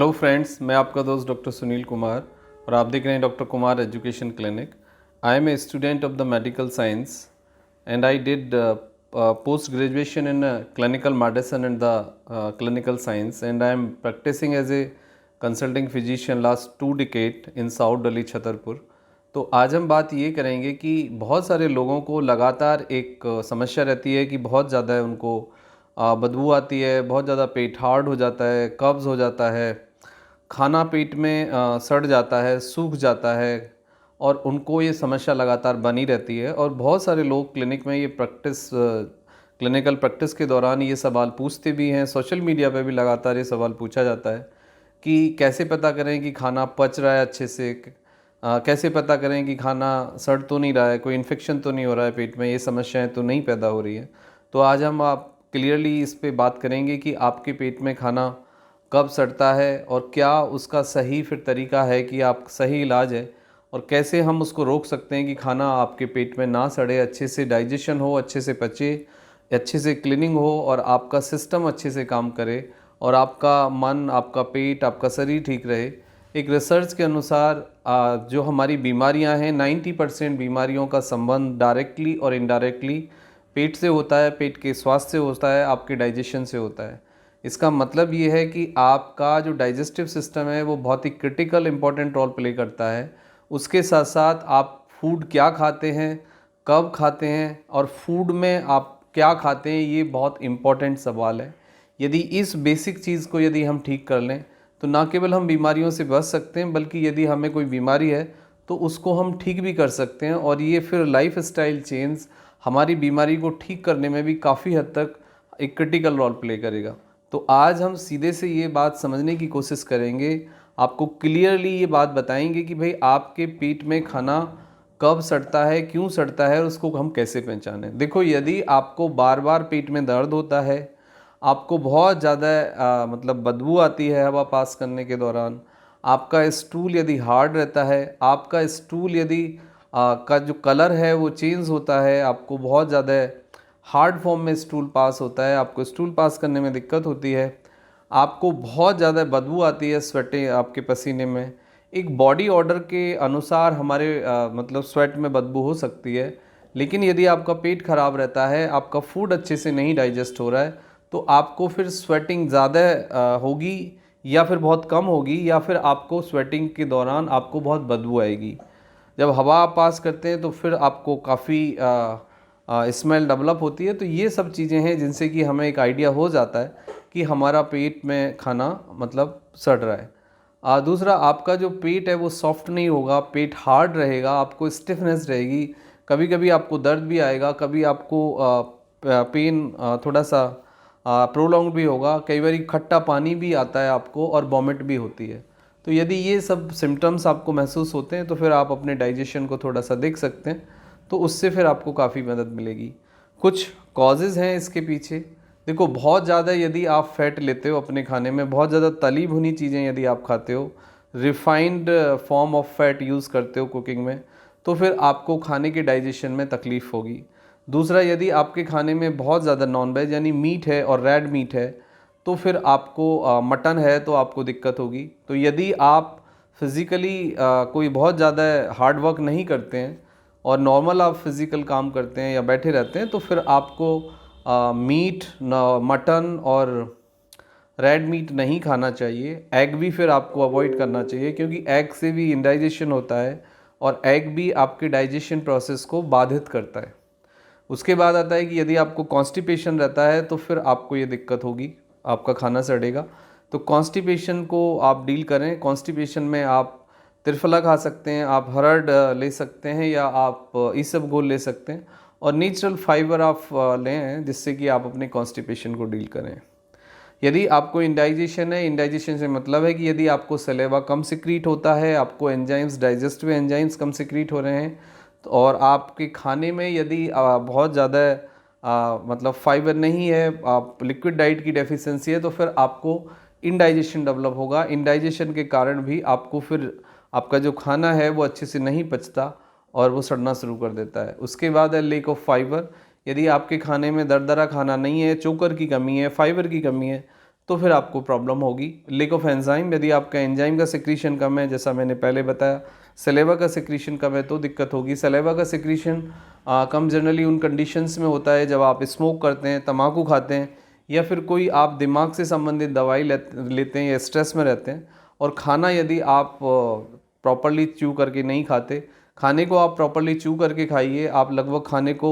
Hello friends, मैं आपका दोस्त डॉक्टर सुनील कुमार और आप देख रहे हैं doctor Kumar education clinic. I am a student of the medical science and I did post graduation in clinical medicine and the clinical science, and I am practicing as a consulting physician last 2 decade in South Delhi, Chhatarpur. तो आज हम बात ये करेंगे कि बहुत सारे लोगों को लगातार एक समस्या रहती है कि बहुत ज़्यादा उनको बदबू आती है, बहुत ज़्यादा पेट हार्ड हो जाता है, कब्ज़ हो जाता है, खाना पेट में सड़ जाता है, सूख जाता है और उनको ये समस्या लगातार बनी रहती है। और बहुत सारे लोग क्लिनिक में ये क्लिनिकल प्रैक्टिस के दौरान ये सवाल पूछते भी हैं, सोशल मीडिया पे भी लगातार ये सवाल पूछा जाता है कि कैसे पता करें कि खाना पच रहा है अच्छे से, कैसे पता करें कि खाना सड़ तो नहीं रहा है, कोई इन्फेक्शन तो नहीं हो रहा है पेट में, ये समस्याएं तो नहीं पैदा हो रही है। तो आज हम आप क्लियरली इस पे बात करेंगे कि आपके पेट में खाना कब सड़ता है और क्या उसका सही फिर तरीका है कि आप सही इलाज है और कैसे हम उसको रोक सकते हैं कि खाना आपके पेट में ना सड़े, अच्छे से डाइजेशन हो, अच्छे से पचे, अच्छे से क्लीनिंग हो और आपका सिस्टम अच्छे से काम करे और आपका मन, आपका पेट, आपका शरीर ठीक रहे। एक रिसर्च के अनुसार जो हमारी बीमारियां हैं, 90% बीमारियों का संबंध डायरेक्टली और इनडायरेक्टली पेट से होता है, पेट के स्वास्थ्य से होता है, आपके डाइजेशन से होता है। इसका मतलब ये है कि आपका जो डाइजेस्टिव सिस्टम है वो बहुत ही क्रिटिकल इंपॉर्टेंट रोल प्ले करता है। उसके साथ साथ आप फूड क्या खाते हैं, कब खाते हैं और फूड में आप क्या खाते हैं, ये बहुत इम्पॉर्टेंट सवाल है। यदि इस बेसिक चीज़ को यदि हम ठीक कर लें तो ना केवल हम बीमारियों से बच सकते हैं, बल्कि यदि हमें कोई बीमारी है तो उसको हम ठीक भी कर सकते हैं और ये फिर लाइफ स्टाइल चेंज हमारी बीमारी को ठीक करने में भी काफ़ी हद तक एक क्रिटिकल रोल प्ले करेगा। तो आज हम सीधे से ये बात समझने की कोशिश करेंगे, आपको क्लियरली ये बात बताएंगे कि भाई आपके पेट में खाना कब सड़ता है, क्यों सड़ता है और उसको हम कैसे पहचानें। देखो, यदि आपको बार बार पेट में दर्द होता है, आपको बहुत ज़्यादा मतलब बदबू आती है हवा पास करने के दौरान, आपका स्टूल यदि हार्ड रहता है, आपका स्टूल यदि का जो कलर है वो चेंज होता है, आपको बहुत ज़्यादा हार्ड फॉर्म में स्टूल पास होता है, आपको स्टूल पास करने में दिक्कत होती है, आपको बहुत ज़्यादा बदबू आती है स्वेटें आपके पसीने में। एक बॉडी ऑर्डर के अनुसार हमारे मतलब स्वेट में बदबू हो सकती है, लेकिन यदि आपका पेट खराब रहता है, आपका फूड अच्छे से नहीं डाइजेस्ट हो रहा है, तो आपको फिर स्वेटिंग ज़्यादा होगी या फिर बहुत कम होगी, या फिर आपको स्वेटिंग के दौरान आपको बहुत बदबू आएगी। जब हवा आप पास करते हैं तो फिर आपको काफ़ी स्मेल डेवलप होती है। तो ये सब चीज़ें हैं जिनसे कि हमें एक आइडिया हो जाता है कि हमारा पेट में खाना मतलब सड़ रहा है। दूसरा, आपका जो पेट है वो सॉफ्ट नहीं होगा, पेट हार्ड रहेगा, आपको स्टिफनेस रहेगी, कभी कभी आपको दर्द भी आएगा, कभी आपको पेन थोड़ा सा प्रोलॉन्ग भी होगा, कई बार खट्टा पानी भी आता है आपको और वॉमिट भी होती है। तो यदि ये सब सिम्टम्स आपको महसूस होते हैं तो फिर आप अपने डाइजेशन को थोड़ा सा देख सकते हैं, तो उससे फिर आपको काफ़ी मदद मिलेगी। कुछ कॉजेज़ हैं इसके पीछे। देखो, बहुत ज़्यादा यदि आप फैट लेते हो अपने खाने में, बहुत ज़्यादा तली भुनी चीज़ें यदि आप खाते हो, refined form of fat use करते हो कुकिंग में, तो फिर आपको खाने के डाइजेशन में तकलीफ़ होगी। दूसरा, यदि आपके खाने में बहुत ज़्यादा नॉन वेज यानी मीट है और रेड मीट है, तो फिर आपको मटन है तो आपको दिक्कत होगी। तो यदि आप फिज़िकली कोई बहुत ज़्यादा हार्ड वर्क नहीं करते हैं और नॉर्मल आप फिज़िकल काम करते हैं या बैठे रहते हैं, तो फिर आपको मीट, मटन और रेड मीट नहीं खाना चाहिए। एग भी फिर आपको अवॉइड करना चाहिए, क्योंकि एग से भी इंडाइजेशन होता है और एग भी आपके डाइजेशन प्रोसेस को बाधित करता है। उसके बाद आता है कि यदि आपको कॉन्स्टिपेशन रहता है तो फिर आपको ये दिक्कत होगी, आपका खाना सड़ेगा। तो कॉन्स्टिपेशन को आप डील करें। कॉन्स्टिपेशन में आप त्रिफला खा सकते हैं, आप हरड़ ले सकते हैं, या आप इसबगोल ले सकते हैं और नेचुरल फाइबर आप लें, जिससे कि आप अपने कॉन्स्टिपेशन को डील करें। यदि आपको इंडाइजेशन है, इंडाइजेशन से मतलब है कि यदि आपको सलेवा कम सिक्रीट होता है, आपको एंजाइम्स, डाइजेस्टिव एंजाइम्स कम सिक्रीट हो रहे हैं, तो और आपके खाने में यदि बहुत ज़्यादा मतलब फाइबर नहीं है, आप लिक्विड डाइट की डेफिशिएंसी है, तो फिर आपको इंडाइजेशन डेवलप होगा। इंडाइजेशन के कारण भी आपको फिर आपका जो खाना है वो अच्छे से नहीं पचता और वो सड़ना शुरू कर देता है। उसके बाद है लेक ऑफ फाइबर। यदि आपके खाने में दरदरा खाना नहीं है, चोकर की कमी है, फाइबर की कमी है, तो फिर आपको प्रॉब्लम होगी। लेक ऑफ एंजाइम, यदि आपका एंजाइम का सिक्रीशन कम है, जैसा मैंने पहले बताया, सलेवा का सिक्रीशन कम है तो दिक्कत होगी। सलेवा का सिक्रीशन कम जनरली उन कंडीशंस में होता है जब आप स्मोक करते हैं, तम्बाकू खाते हैं, या फिर कोई आप दिमाग से संबंधित दवाई लेते हैं या स्ट्रेस में रहते हैं। और खाना यदि आप प्रॉपरली च्यू करके नहीं खाते, खाने को आप प्रॉपरली च्यू करके खाइए। आप लगभग खाने को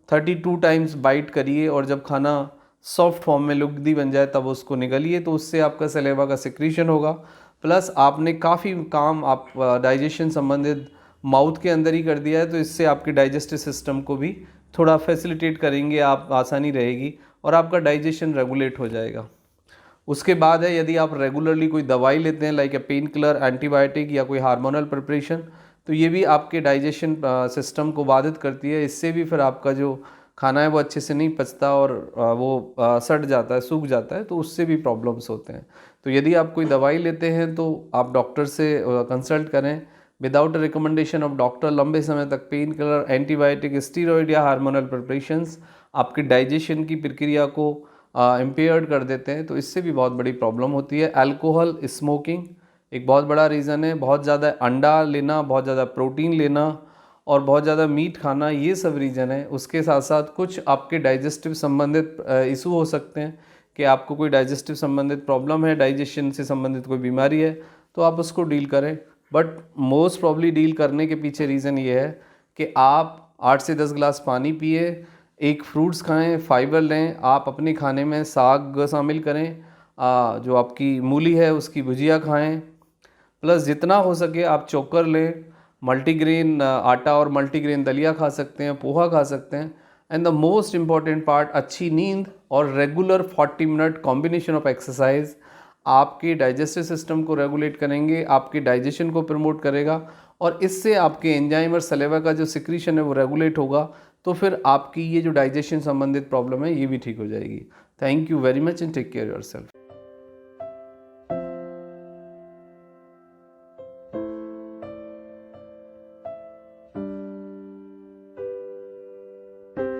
32 टाइम्स बाइट करिए और जब खाना सॉफ्ट फॉर्म में लुगदी बन जाए तब उसको निगलिए, तो उससे आपका सलेवा का सिक्रीशन होगा। प्लस आपने काफ़ी काम आप डाइजेशन संबंधित माउथ के अंदर ही कर दिया है, तो इससे आपके डाइजेस्टिव सिस्टम को भी थोड़ा फैसिलिटेट करेंगे आप, आसानी रहेगी और आपका डाइजेशन रेगुलेट हो जाएगा। उसके बाद है, यदि आप रेगुलरली कोई दवाई लेते हैं like a pain killer, antibiotic या कोई हार्मोनल प्रिपरेशन, तो ये भी आपके डाइजेशन सिस्टम को बाधित करती है। इससे भी फिर आपका जो खाना है वो अच्छे से नहीं पचता और वो सड़ जाता है, सूख जाता है, तो उससे भी प्रॉब्लम्स होते हैं। तो यदि आप कोई दवाई लेते हैं तो आप डॉक्टर से कंसल्ट करें। विदाउट रिकमेंडेशन ऑफ डॉक्टर लंबे समय तक पेन किलर, एंटीबायोटिक, स्टीरॉयड या हार्मोनल प्रिपरेशंस आपकी डाइजेशन की प्रक्रिया को इम्पेयर्ड कर देते हैं, तो इससे भी बहुत बड़ी प्रॉब्लम होती है। अल्कोहल, स्मोकिंग एक बहुत बड़ा रीज़न है। बहुत ज़्यादा अंडा लेना, बहुत ज़्यादा प्रोटीन लेना और बहुत ज़्यादा मीट खाना, ये सब रीज़न है। उसके साथ साथ कुछ आपके डाइजेस्टिव संबंधित इशू हो सकते हैं कि आपको कोई डाइजेस्टिव संबंधित प्रॉब्लम है, डाइजेशन से संबंधित कोई बीमारी है, तो आप उसको डील करें। बट मोस्ट प्रॉब्ली डील करने के पीछे रीज़न ये है कि आप 8 से 10 गिलास पानी पिए, एक फ्रूट्स खाएं, फाइबर लें, आप अपने खाने में साग शामिल करें, जो आपकी मूली है उसकी भुजिया खाएं, प्लस जितना हो सके आप चोकर लें, मल्टीग्रेन आटा और मल्टीग्रेन दलिया खा सकते हैं, पोहा खा सकते हैं। And the most important part, अच्छी नींद और regular 40 minute combination of exercise आपके डाइजेस्टिव सिस्टम को रेगुलेट करेंगे, आपके डाइजेशन को प्रमोट करेगा और इससे आपके एंजाइम और सलेवा का जो सिक्रीशन है वो रेगुलेट होगा। तो फिर आपकी ये जो डाइजेशन संबंधित प्रॉब्लम है ये भी ठीक हो जाएगी। Thank you very much and take care yourself.